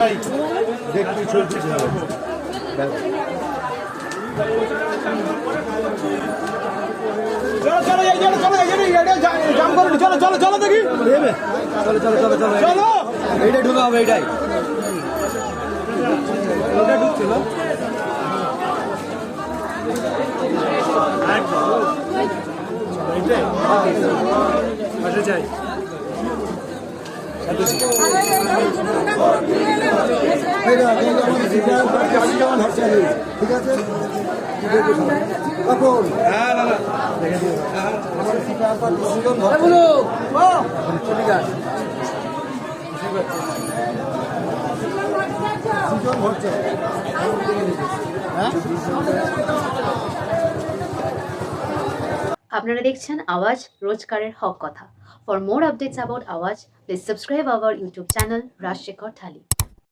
দেখতে চলছে চলো দেখি চলো এইটাই ঢুকা হবে এইটাই ঢুকছিল চাই ঠিক আছে আপনারা দেখছেন আওয়াজ রোজকারের হক কথা। For more updates about Awaaz, please subscribe our YouTube channel Rajshekhar thali.